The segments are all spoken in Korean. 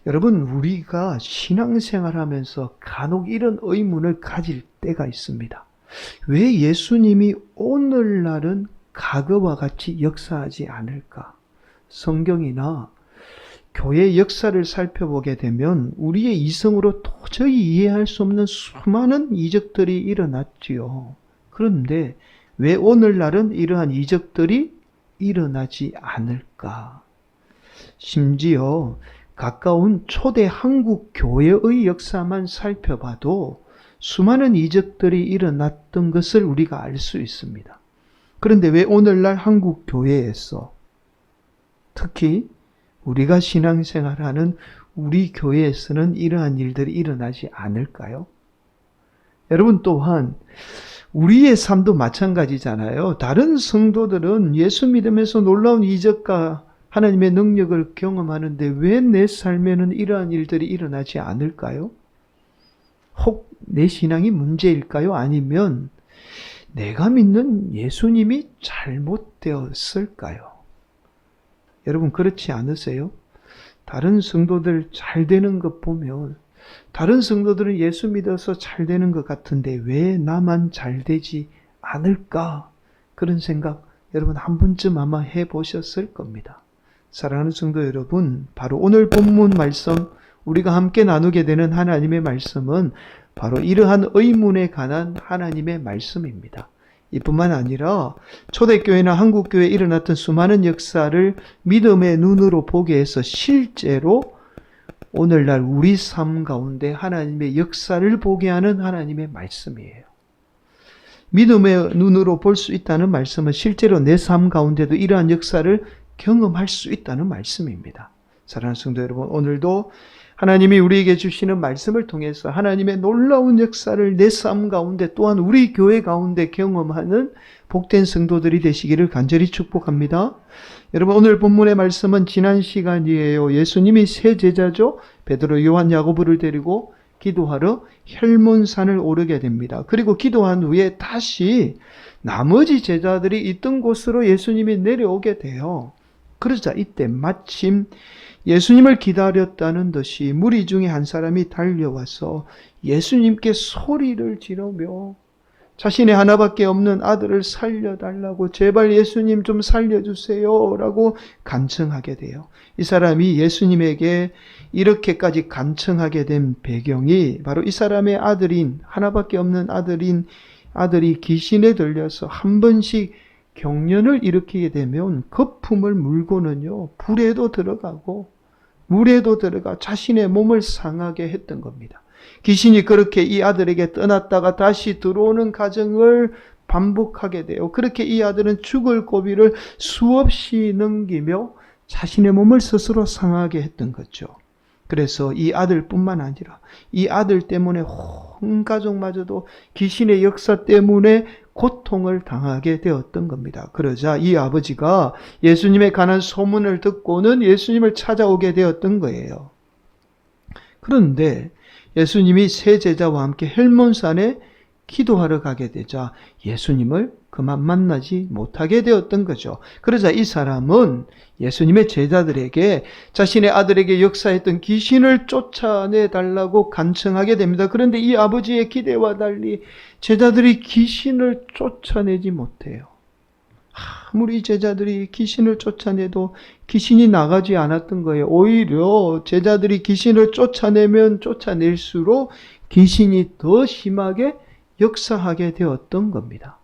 여러분, 우리가 신앙생활하면서 간혹 이런 의문을 가질 때가 있습니다. 왜 예수님이 오늘날은 과거와 같이 역사하지 않을까? 성경이나 교회 역사를 살펴보게 되면 우리의 이성으로 도저히 이해할 수 없는 수많은 이적들이 일어났지요. 그런데 왜 오늘날은 이러한 이적들이 일어나지 않을까? 심지어 가까운 초대 한국 교회의 역사만 살펴봐도 수많은 이적들이 일어났던 것을 우리가 알 수 있습니다. 그런데 왜 오늘날 한국 교회에서, 특히 우리가 신앙생활하는 우리 교회에서는 이러한 일들이 일어나지 않을까요? 여러분, 또한 우리의 삶도 마찬가지잖아요. 다른 성도들은 예수 믿으면서 놀라운 이적과 하나님의 능력을 경험하는데 왜 내 삶에는 이러한 일들이 일어나지 않을까요? 혹 내 신앙이 문제일까요? 아니면 내가 믿는 예수님이 잘못되었을까요? 여러분, 그렇지 않으세요? 다른 성도들 잘 되는 것 보면 다른 성도들은 예수 믿어서 잘 되는 것 같은데 왜 나만 잘 되지 않을까? 그런 생각 여러분 한 번쯤 아마 해보셨을 겁니다. 사랑하는 성도 여러분, 바로 오늘 본문 말씀, 우리가 함께 나누게 되는 하나님의 말씀은 바로 이러한 의문에 관한 하나님의 말씀입니다. 이뿐만 아니라 초대교회나 한국교회에 일어났던 수많은 역사를 믿음의 눈으로 보게 해서 실제로 오늘날 우리 삶 가운데 하나님의 역사를 보게 하는 하나님의 말씀이에요. 믿음의 눈으로 볼 수 있다는 말씀은 실제로 내 삶 가운데도 이러한 역사를 경험할 수 있다는 말씀입니다. 사랑하는 성도 여러분, 오늘도 하나님이 우리에게 주시는 말씀을 통해서 하나님의 놀라운 역사를 내 삶 가운데 또한 우리 교회 가운데 경험하는 복된 성도들이 되시기를 간절히 축복합니다. 여러분, 오늘 본문의 말씀은 지난 시간이에요. 예수님이 세 제자죠. 베드로, 요한, 야고보를 데리고 기도하러 혈몬산을 오르게 됩니다. 그리고 기도한 후에 다시 나머지 제자들이 있던 곳으로 예수님이 내려오게 돼요. 그러자 이때 마침 예수님을 기다렸다는 듯이 무리 중에 한 사람이 달려와서 예수님께 소리를 지르며 자신의 하나밖에 없는 아들을 살려달라고, 제발 예수님 좀 살려주세요 라고 간청하게 돼요. 이 사람이 예수님에게 이렇게까지 간청하게 된 배경이 바로 이 사람의 아들인, 하나밖에 없는 아들이 귀신에 들려서 한 번씩 경련을 일으키게 되면 거품을 물고는요, 불에도 들어가고 물에도 들어가 자신의 몸을 상하게 했던 겁니다. 귀신이 그렇게 이 아들에게 떠났다가 다시 들어오는 과정을 반복하게 돼요. 그렇게 이 아들은 죽을 고비를 수없이 넘기며 자신의 몸을 스스로 상하게 했던 거죠. 그래서 이 아들뿐만 아니라 이 아들 때문에 온 가족마저도 귀신의 역사 때문에 고통을 당하게 되었던 겁니다. 그러자 이 아버지가 예수님에 관한 소문을 듣고는 예수님을 찾아오게 되었던 거예요. 그런데 예수님이 세 제자와 함께 헬몬산에 기도하러 가게 되자 예수님을 그만 만나지 못하게 되었던 거죠. 그러자 이 사람은 예수님의 제자들에게 자신의 아들에게 역사했던 귀신을 쫓아내달라고 간청하게 됩니다. 그런데 이 아버지의 기대와 달리 제자들이 귀신을 쫓아내지 못해요. 아무리 제자들이 귀신을 쫓아내도 귀신이 나가지 않았던 거예요. 오히려 제자들이 귀신을 쫓아내면 쫓아낼수록 귀신이 더 심하게 역사하게 되었던 겁니다.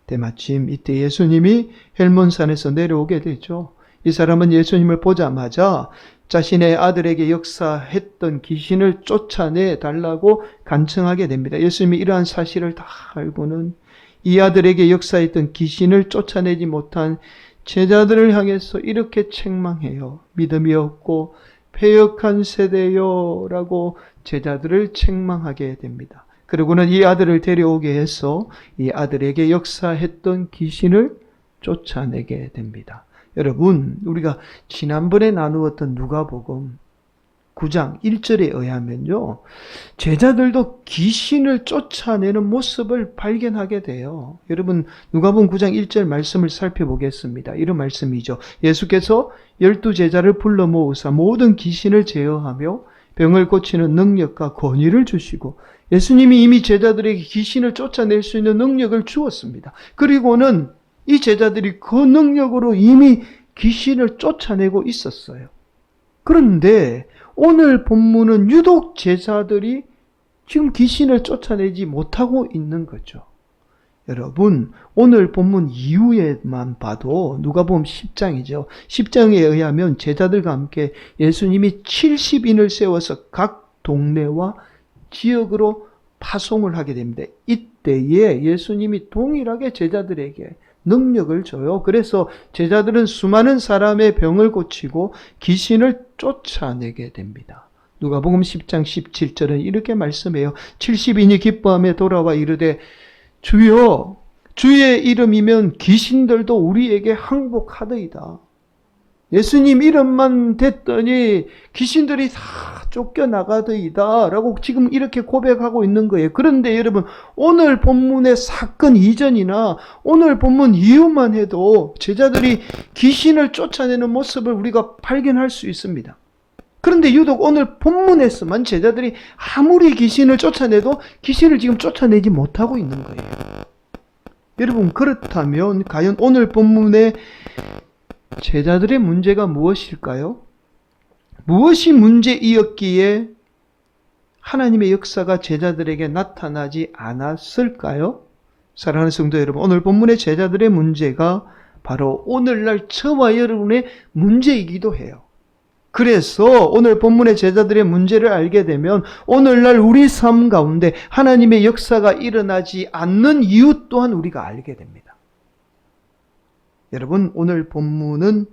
때마침 이때 예수님이 헬몬산에서 내려오게 되죠. 이 사람은 예수님을 보자마자 자신의 아들에게 역사했던 귀신을 쫓아내 달라고 간청하게 됩니다. 예수님이 이러한 사실을 다 알고는 이 아들에게 역사했던 귀신을 쫓아내지 못한 제자들을 향해서 이렇게 책망해요. 믿음이 없고 패역한 세대요 라고 제자들을 책망하게 됩니다. 그리고는 이 아들을 데려오게 해서 이 아들에게 역사했던 귀신을 쫓아내게 됩니다. 여러분, 우리가 지난번에 나누었던 누가복음 9장 1절에 의하면요, 제자들도 귀신을 쫓아내는 모습을 발견하게 돼요. 여러분, 누가복음 9장 1절 말씀을 살펴보겠습니다. 이런 말씀이죠. 예수께서 12제자를 불러 모으사 모든 귀신을 제어하며 병을 고치는 능력과 권위를 주시고, 예수님이 이미 제자들에게 귀신을 쫓아낼 수 있는 능력을 주었습니다. 그리고는 이 제자들이 그 능력으로 이미 귀신을 쫓아내고 있었어요. 그런데 오늘 본문은 유독 제자들이 지금 귀신을 쫓아내지 못하고 있는 거죠. 여러분, 오늘 본문 이후에만 봐도 누가복음 10장이죠. 10장에 의하면 제자들과 함께 예수님이 70인을 세워서 각 동네와 지역으로 파송을 하게 됩니다. 이때에 예수님이 동일하게 제자들에게 능력을 줘요. 그래서 제자들은 수많은 사람의 병을 고치고 귀신을 쫓아내게 됩니다. 누가복음 10장 17절은 이렇게 말씀해요. 70인이 기뻐하며 돌아와 이르되 주여, 주의 이름이면 귀신들도 우리에게 항복하더이다. 예수님 이름만 됐더니 귀신들이 다 쫓겨나가더이다 라고 지금 이렇게 고백하고 있는 거예요. 그런데 여러분, 오늘 본문의 사건 이전이나 오늘 본문 이후만 해도 제자들이 귀신을 쫓아내는 모습을 우리가 발견할 수 있습니다. 그런데 유독 오늘 본문에서만 제자들이 아무리 귀신을 쫓아내도 귀신을 지금 쫓아내지 못하고 있는 거예요. 여러분, 그렇다면 과연 오늘 본문의 제자들의 문제가 무엇일까요? 무엇이 문제이었기에 하나님의 역사가 제자들에게 나타나지 않았을까요? 사랑하는 성도 여러분, 오늘 본문의 제자들의 문제가 바로 오늘날 저와 여러분의 문제이기도 해요. 그래서 오늘 본문의 제자들의 문제를 알게 되면 오늘날 우리 삶 가운데 하나님의 역사가 일어나지 않는 이유 또한 우리가 알게 됩니다. 여러분, 오늘 본문은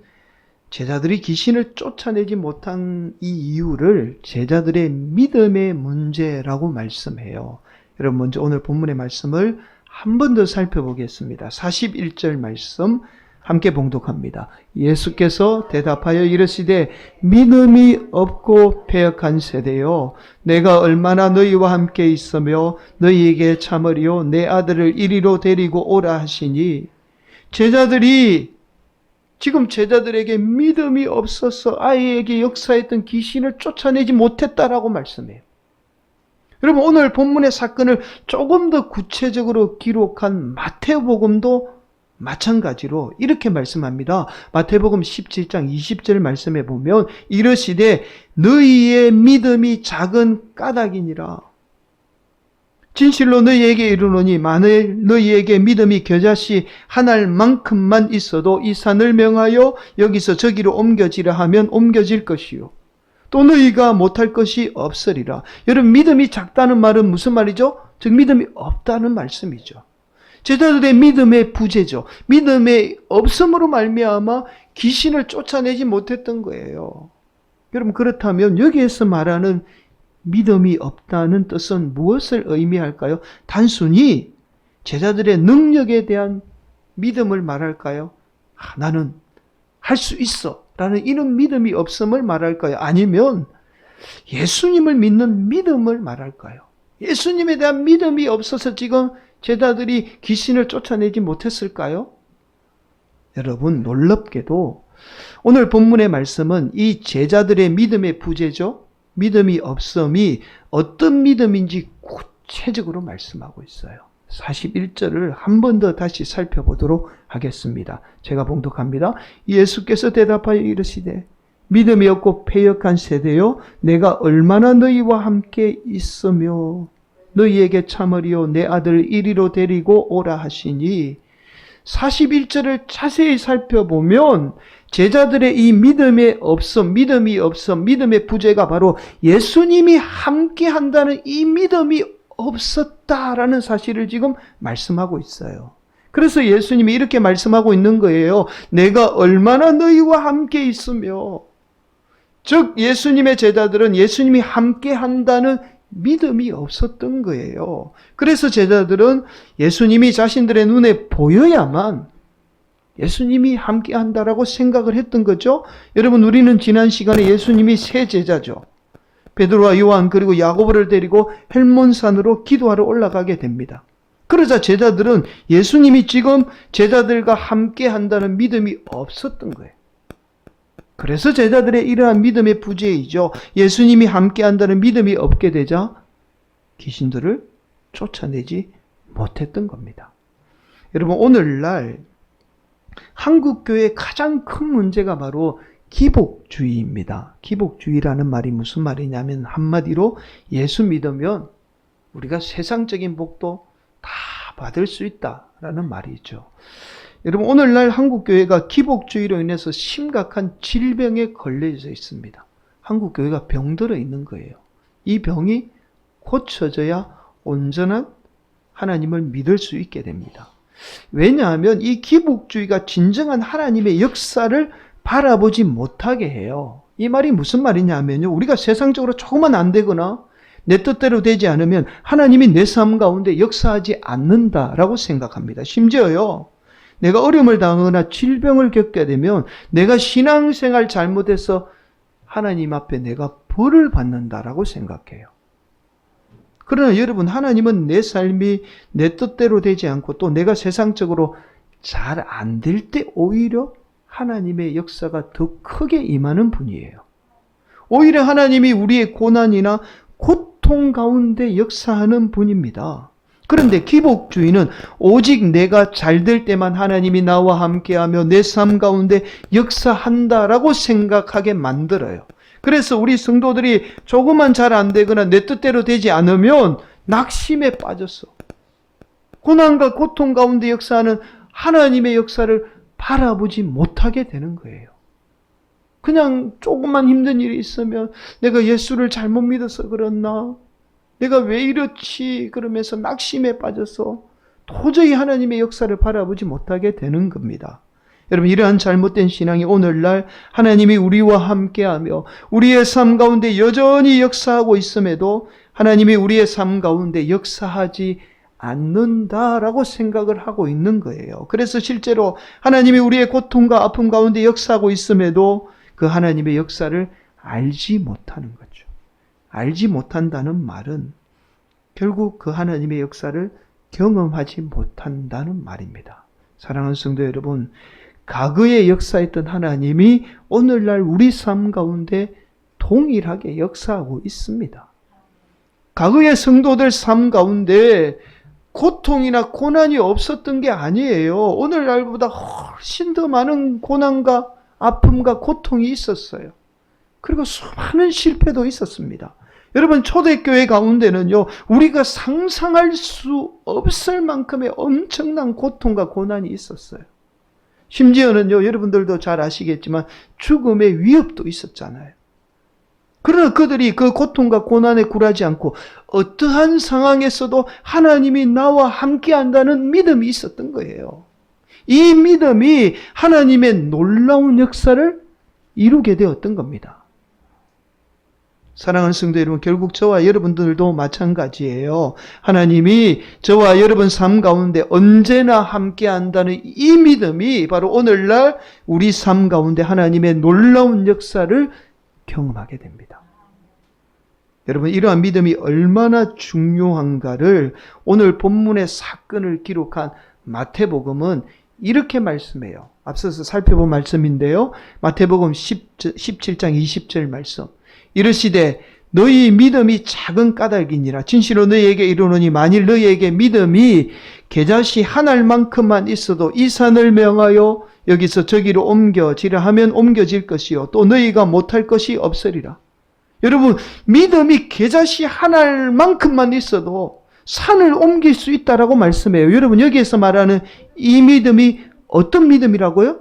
제자들이 귀신을 쫓아내지 못한 이 이유를 제자들의 믿음의 문제라고 말씀해요. 여러분, 먼저 오늘 본문의 말씀을 한 번 더 살펴보겠습니다. 41절 말씀 함께 봉독합니다. 예수께서 대답하여 이르시되 믿음이 없고 패역한 세대여, 내가 얼마나 너희와 함께 있으며 너희에게 참으리요 내 아들을 이리로 데리고 오라 하시니, 제자들이 지금 제자들에게 믿음이 없어서 아이에게 역사했던 귀신을 쫓아내지 못했다라고 말씀해요. 여러분, 오늘 본문의 사건을 조금 더 구체적으로 기록한 마태복음도 마찬가지로 이렇게 말씀합니다. 마태복음 17장 20절 말씀에 보면 이르시되 너희의 믿음이 작은 까닭이니라. 진실로 너희에게 이르노니 만일 너희에게 믿음이 겨자씨 한 알만큼만 있어도 이 산을 명하여 여기서 저기로 옮겨지라 하면 옮겨질 것이요 또 너희가 못할 것이 없으리라. 여러분, 믿음이 작다는 말은 무슨 말이죠? 즉 믿음이 없다는 말씀이죠. 제자들의 믿음의 부재죠. 믿음의 없음으로 말미암아 귀신을 쫓아내지 못했던 거예요. 여러분, 그렇다면 여기에서 말하는 믿음이 없다는 뜻은 무엇을 의미할까요? 단순히 제자들의 능력에 대한 믿음을 말할까요? 나는 할 수 있어 라는 이런 믿음이 없음을 말할까요? 아니면 예수님을 믿는 믿음을 말할까요? 예수님에 대한 믿음이 없어서 지금 제자들이 귀신을 쫓아내지 못했을까요? 여러분, 놀랍게도 오늘 본문의 말씀은 이 제자들의 믿음의 부재죠. 믿음이 없음이 어떤 믿음인지 구체적으로 말씀하고 있어요. 41절을 한 번 더 다시 살펴보도록 하겠습니다. 제가 봉독합니다. 예수께서 대답하여 이르시되 믿음이 없고 패역한 세대요, 내가 얼마나 너희와 함께 있으며 너희에게 참으리요 내 아들을 이리로 데리고 오라 하시니, 41절을 자세히 살펴보면 제자들의 이 믿음의 없음, 믿음의 부재가 바로 예수님이 함께 한다는 이 믿음이 없었다라는 사실을 지금 말씀하고 있어요. 그래서 예수님이 이렇게 말씀하고 있는 거예요. 내가 얼마나 너희와 함께 있으며, 즉 예수님의 제자들은 예수님이 함께 한다는 믿음이 없었던 거예요. 그래서 제자들은 예수님이 자신들의 눈에 보여야만 예수님이 함께 한다라고 생각을 했던 거죠. 여러분, 우리는 지난 시간에 예수님이 세 제자죠. 베드로와 요한 그리고 야고보를 데리고 헬몬산으로 기도하러 올라가게 됩니다. 그러자 제자들은 예수님이 지금 제자들과 함께 한다는 믿음이 없었던 거예요. 그래서 제자들의 이러한 믿음의 부재이죠. 예수님이 함께 한다는 믿음이 없게 되자 귀신들을 쫓아내지 못했던 겁니다. 여러분, 오늘날 한국 교회의 가장 큰 문제가 바로 기복주의입니다. 기복주의라는 말이 무슨 말이냐면 한마디로 예수 믿으면 우리가 세상적인 복도 다 받을 수 있다라는 말이죠. 여러분, 오늘날 한국 교회가 기복주의로 인해서 심각한 질병에 걸려져 있습니다. 한국 교회가 병들어 있는 거예요. 이 병이 고쳐져야 온전한 하나님을 믿을 수 있게 됩니다. 왜냐하면 이 기복주의가 진정한 하나님의 역사를 바라보지 못하게 해요. 이 말이 무슨 말이냐면요, 우리가 세상적으로 조금만 안 되거나 내 뜻대로 되지 않으면 하나님이 내 삶 가운데 역사하지 않는다라고 생각합니다. 심지어요, 내가 어려움을 당하거나 질병을 겪게 되면 내가 신앙생활 잘못해서 하나님 앞에 내가 벌을 받는다라고 생각해요. 그러나 여러분, 하나님은 내 삶이 내 뜻대로 되지 않고 또 내가 세상적으로 잘 안 될 때 오히려 하나님의 역사가 더 크게 임하는 분이에요. 오히려 하나님이 우리의 고난이나 고통 가운데 역사하는 분입니다. 그런데 기복주의는 오직 내가 잘 될 때만 하나님이 나와 함께하며 내 삶 가운데 역사한다라고 생각하게 만들어요. 그래서 우리 성도들이 조금만 잘 안 되거나 내 뜻대로 되지 않으면 낙심에 빠졌어. 고난과 고통 가운데 역사하는 하나님의 역사를 바라보지 못하게 되는 거예요. 그냥 조금만 힘든 일이 있으면 내가 예수를 잘못 믿어서 그렇나? 내가 왜 이렇지? 그러면서 낙심에 빠져서 도저히 하나님의 역사를 바라보지 못하게 되는 겁니다. 여러분, 이러한 잘못된 신앙이 오늘날 하나님이 우리와 함께하며 우리의 삶 가운데 여전히 역사하고 있음에도 하나님이 우리의 삶 가운데 역사하지 않는다라고 생각을 하고 있는 거예요. 그래서 실제로 하나님이 우리의 고통과 아픔 가운데 역사하고 있음에도 그 하나님의 역사를 알지 못하는 거죠. 알지 못한다는 말은 결국 그 하나님의 역사를 경험하지 못한다는 말입니다. 사랑하는 성도 여러분, 과거에 역사했던 하나님이 오늘날 우리 삶 가운데 동일하게 역사하고 있습니다. 과거의 성도들 삶 가운데 고통이나 고난이 없었던 게 아니에요. 오늘날보다 훨씬 더 많은 고난과 아픔과 고통이 있었어요. 그리고 수많은 실패도 있었습니다. 여러분, 초대교회 가운데는요, 우리가 상상할 수 없을 만큼의 엄청난 고통과 고난이 있었어요. 심지어는요, 여러분들도 잘 아시겠지만 죽음의 위협도 있었잖아요. 그러나 그들이 그 고통과 고난에 굴하지 않고 어떠한 상황에서도 하나님이 나와 함께 한다는 믿음이 있었던 거예요. 이 믿음이 하나님의 놀라운 역사를 이루게 되었던 겁니다. 사랑하는 성도 여러분, 결국 저와 여러분들도 마찬가지예요. 하나님이 저와 여러분 삶 가운데 언제나 함께 한다는 이 믿음이 바로 오늘날 우리 삶 가운데 하나님의 놀라운 역사를 경험하게 됩니다. 여러분, 이러한 믿음이 얼마나 중요한가를 오늘 본문의 사건을 기록한 마태복음은 이렇게 말씀해요. 앞서서 살펴본 말씀인데요. 마태복음 17장 20절 말씀. 이르시되 너희 믿음이 작은 까닭이니라. 진실로 너희에게 이르노니 만일 너희에게 믿음이 겨자씨 한 알만큼만 있어도 이 산을 명하여 여기서 저기로 옮겨지라 하면 옮겨질 것이요 또 너희가 못할 것이 없으리라. 여러분, 믿음이 겨자씨 한 알만큼만 있어도 산을 옮길 수 있다라고 말씀해요. 여러분, 여기에서 말하는 이 믿음이 어떤 믿음이라고요?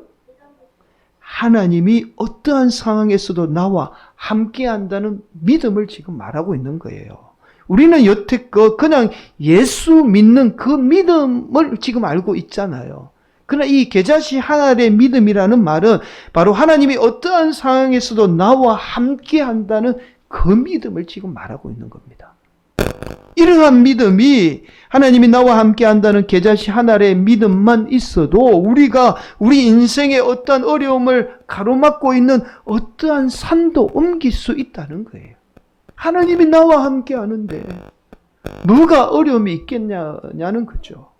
하나님이 어떠한 상황에서도 나와 함께 한다는 믿음을 지금 말하고 있는 거예요. 우리는 여태껏 그냥 예수 믿는 그 믿음을 지금 알고 있잖아요. 그러나 이 겨자씨 한 알의 믿음이라는 말은 바로 하나님이 어떠한 상황에서도 나와 함께 한다는 그 믿음을 지금 말하고 있는 겁니다. 이러한 믿음이 하나님이 나와 함께 한다는 겨자씨 한 알의 믿음만 있어도 우리가 우리 인생의 어떠한 어려움을 가로막고 있는 어떠한 산도 옮길 수 있다는 거예요. 하나님이 나와 함께 하는데 뭐가 어려움이 있겠냐는 거죠.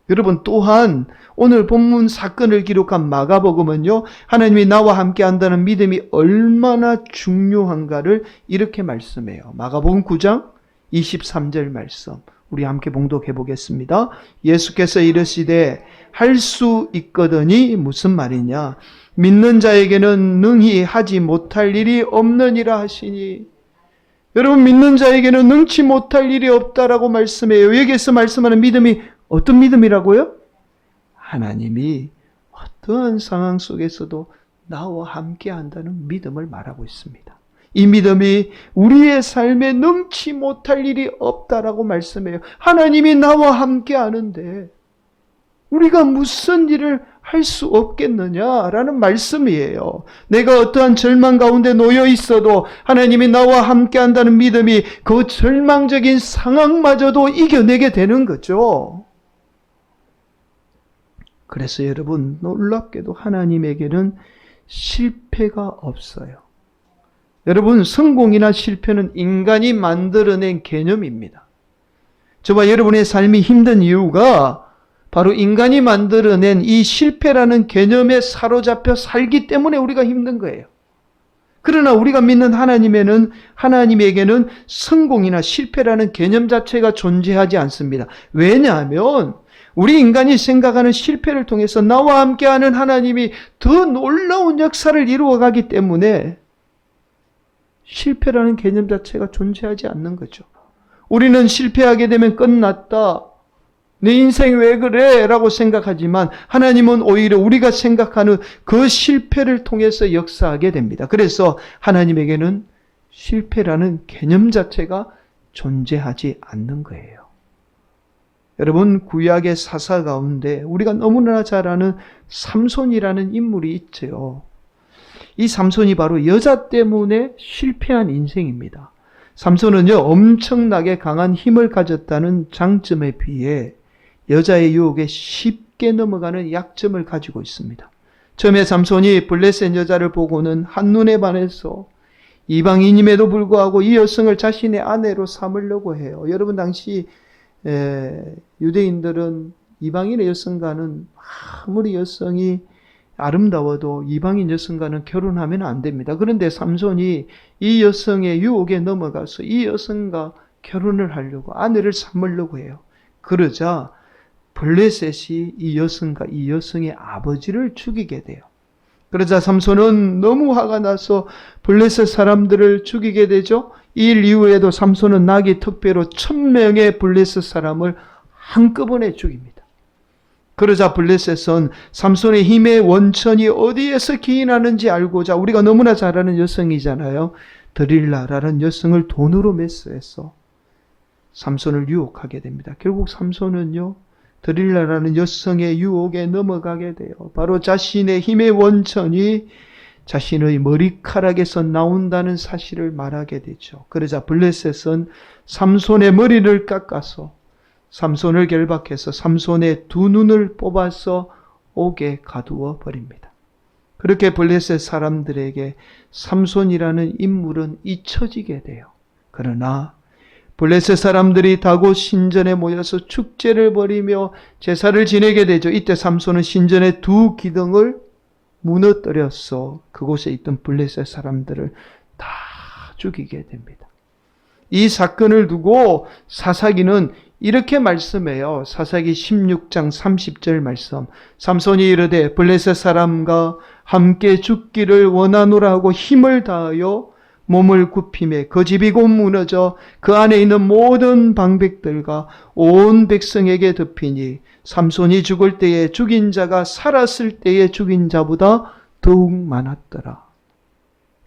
여러분, 또한 오늘 본문 사건을 기록한 마가복음은요, 하나님이 나와 함께 한다는 믿음이 얼마나 중요한가를 이렇게 말씀해요. 마가복음 9장 23절 말씀, 우리 함께 봉독해 보겠습니다. 예수께서 이르시되 할 수 있거든이 무슨 말이냐? 믿는 자에게는 능히 하지 못할 일이 없느니라 하시니. 여러분, 믿는 자에게는 능치 못할 일이 없다라고 말씀해요. 여기에서 말씀하는 믿음이 어떤 믿음이라고요? 하나님이 어떠한 상황 속에서도 나와 함께 한다는 믿음을 말하고 있습니다. 이 믿음이 우리의 삶에 능치 못할 일이 없다라고 말씀해요. 하나님이 나와 함께 하는데 우리가 무슨 일을 할 수 없겠느냐라는 말씀이에요. 내가 어떠한 절망 가운데 놓여 있어도 하나님이 나와 함께 한다는 믿음이 그 절망적인 상황마저도 이겨내게 되는 거죠. 그래서 여러분, 놀랍게도 하나님에게는 실패가 없어요. 여러분, 성공이나 실패는 인간이 만들어낸 개념입니다. 저와 여러분의 삶이 힘든 이유가 바로 인간이 만들어낸 이 실패라는 개념에 사로잡혀 살기 때문에 우리가 힘든 거예요. 그러나 우리가 믿는 하나님에게는 성공이나 실패라는 개념 자체가 존재하지 않습니다. 왜냐하면 우리 인간이 생각하는 실패를 통해서 나와 함께하는 하나님이 더 놀라운 역사를 이루어가기 때문에 실패라는 개념 자체가 존재하지 않는 거죠. 우리는 실패하게 되면 끝났다, 내 인생 왜 그래? 라고 생각하지만 하나님은 오히려 우리가 생각하는 그 실패를 통해서 역사하게 됩니다. 그래서 하나님에게는 실패라는 개념 자체가 존재하지 않는 거예요. 여러분, 구약의 사사 가운데 우리가 너무나 잘 아는 삼손이라는 인물이 있죠. 이 삼손이 바로 여자 때문에 실패한 인생입니다. 삼손은요, 엄청나게 강한 힘을 가졌다는 장점에 비해 여자의 유혹에 쉽게 넘어가는 약점을 가지고 있습니다. 처음에 삼손이 블레셋 여자를 보고는 한눈에 반해서 이방인임에도 불구하고 이 여성을 자신의 아내로 삼으려고 해요. 여러분, 당시 유대인들은 이방인의 여성과는 아무리 여성이 아름다워도 이방인 여성과는 결혼하면 안 됩니다. 그런데 삼손이 이 여성의 유혹에 넘어가서 이 여성과 결혼을 하려고, 아내를 삼으려고 해요. 그러자 블레셋이 이 여성과 이 여성의 아버지를 죽이게 돼요. 그러자 삼손은 너무 화가 나서 블레셋 사람들을 죽이게 되죠. 이 일 이후에도 삼손은 나귀 특배로 1000명의 블레셋 사람을 한꺼번에 죽입니다. 그러자 블레셋은 삼손의 힘의 원천이 어디에서 기인하는지 알고자, 우리가 너무나 잘 아는 여성이잖아요. 드릴라라는 여성을 돈으로 매수해서 삼손을 유혹하게 됩니다. 결국 삼손은요, 드릴라라는 여성의 유혹에 넘어가게 돼요. 바로 자신의 힘의 원천이 자신의 머리카락에서 나온다는 사실을 말하게 되죠. 그러자 블레셋은 삼손의 머리를 깎아서 삼손을 결박해서 삼손의 두 눈을 뽑아서 옥에 가두어 버립니다. 그렇게 블레셋 사람들에게 삼손이라는 인물은 잊혀지게 돼요. 그러나 블레셋 사람들이 다곳 신전에 모여서 축제를 벌이며 제사를 지내게 되죠. 이때 삼손은 신전의 두 기둥을 무너뜨려서 그곳에 있던 블레셋 사람들을 다 죽이게 됩니다. 이 사건을 두고 사사기는 이렇게 말씀해요. 사사기 16장 30절 말씀. 삼손이 이르되 블레셋 사람과 함께 죽기를 원하노라 하고 힘을 다하여 몸을 굽히매 그 집이 곧 무너져 그 안에 있는 모든 방백들과 온 백성에게 덮이니 삼손이 죽을 때에 죽인 자가 살았을 때에 죽인 자보다 더욱 많았더라.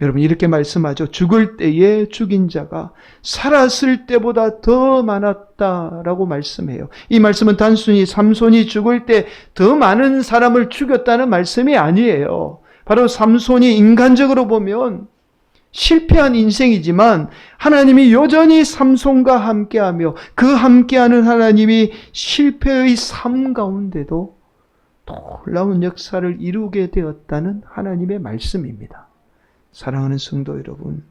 여러분, 이렇게 말씀하죠. 죽을 때에 죽인 자가 살았을 때보다 더 많았다라고 말씀해요. 이 말씀은 단순히 삼손이 죽을 때 더 많은 사람을 죽였다는 말씀이 아니에요. 바로 삼손이 인간적으로 보면 실패한 인생이지만 하나님이 여전히 삼손과 함께하며 그 함께하는 하나님이 실패의 삶 가운데도 놀라운 역사를 이루게 되었다는 하나님의 말씀입니다. 사랑하는 성도 여러분,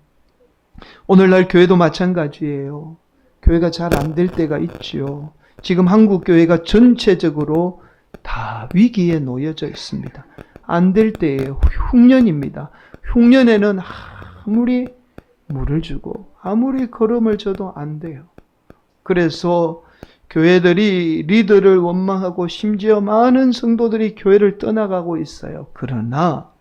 오늘날 교회도 마찬가지예요. 교회가 잘 안 될 때가 있지요. 지금 한국 교회가 전체적으로 다 위기에 놓여져 있습니다. 안 될 때예요. 흉년입니다. 흉년에는 아무리 물을 주고 아무리 걸음을 줘도 안 돼요. 그래서 교회들이 리더를 원망하고 심지어 많은 성도들이 교회를 떠나가고 있어요. 그러나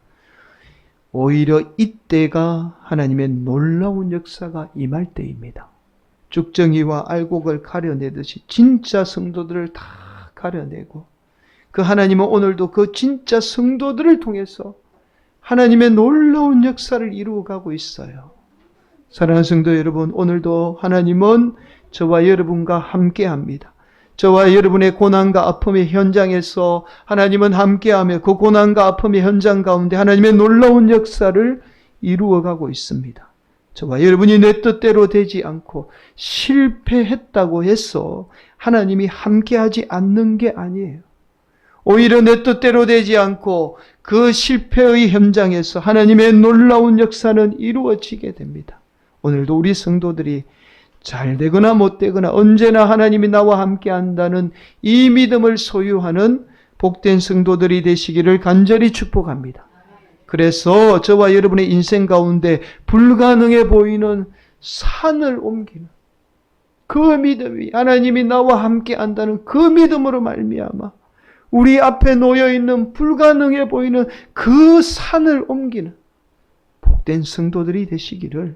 오히려 이때가 하나님의 놀라운 역사가 임할 때입니다. 죽정이와 알곡을 가려내듯이 진짜 성도들을 다 가려내고 그 하나님은 오늘도 그 진짜 성도들을 통해서 하나님의 놀라운 역사를 이루어가고 있어요. 사랑하는 성도 여러분, 오늘도 하나님은 저와 여러분과 함께합니다. 저와 여러분의 고난과 아픔의 현장에서 하나님은 함께하며 그 고난과 아픔의 현장 가운데 하나님의 놀라운 역사를 이루어가고 있습니다. 저와 여러분이 내 뜻대로 되지 않고 실패했다고 해서 하나님이 함께하지 않는 게 아니에요. 오히려 내 뜻대로 되지 않고 그 실패의 현장에서 하나님의 놀라운 역사는 이루어지게 됩니다. 오늘도 우리 성도들이 잘 되거나 못 되거나 언제나 하나님이 나와 함께 한다는 이 믿음을 소유하는 복된 성도들이 되시기를 간절히 축복합니다. 그래서 저와 여러분의 인생 가운데 불가능해 보이는 산을 옮기는 그 믿음이 하나님이 나와 함께 한다는 그 믿음으로 말미암아 우리 앞에 놓여있는 불가능해 보이는 그 산을 옮기는 복된 성도들이 되시기를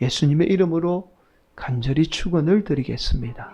예수님의 이름으로 간절히 축원을 드리겠습니다.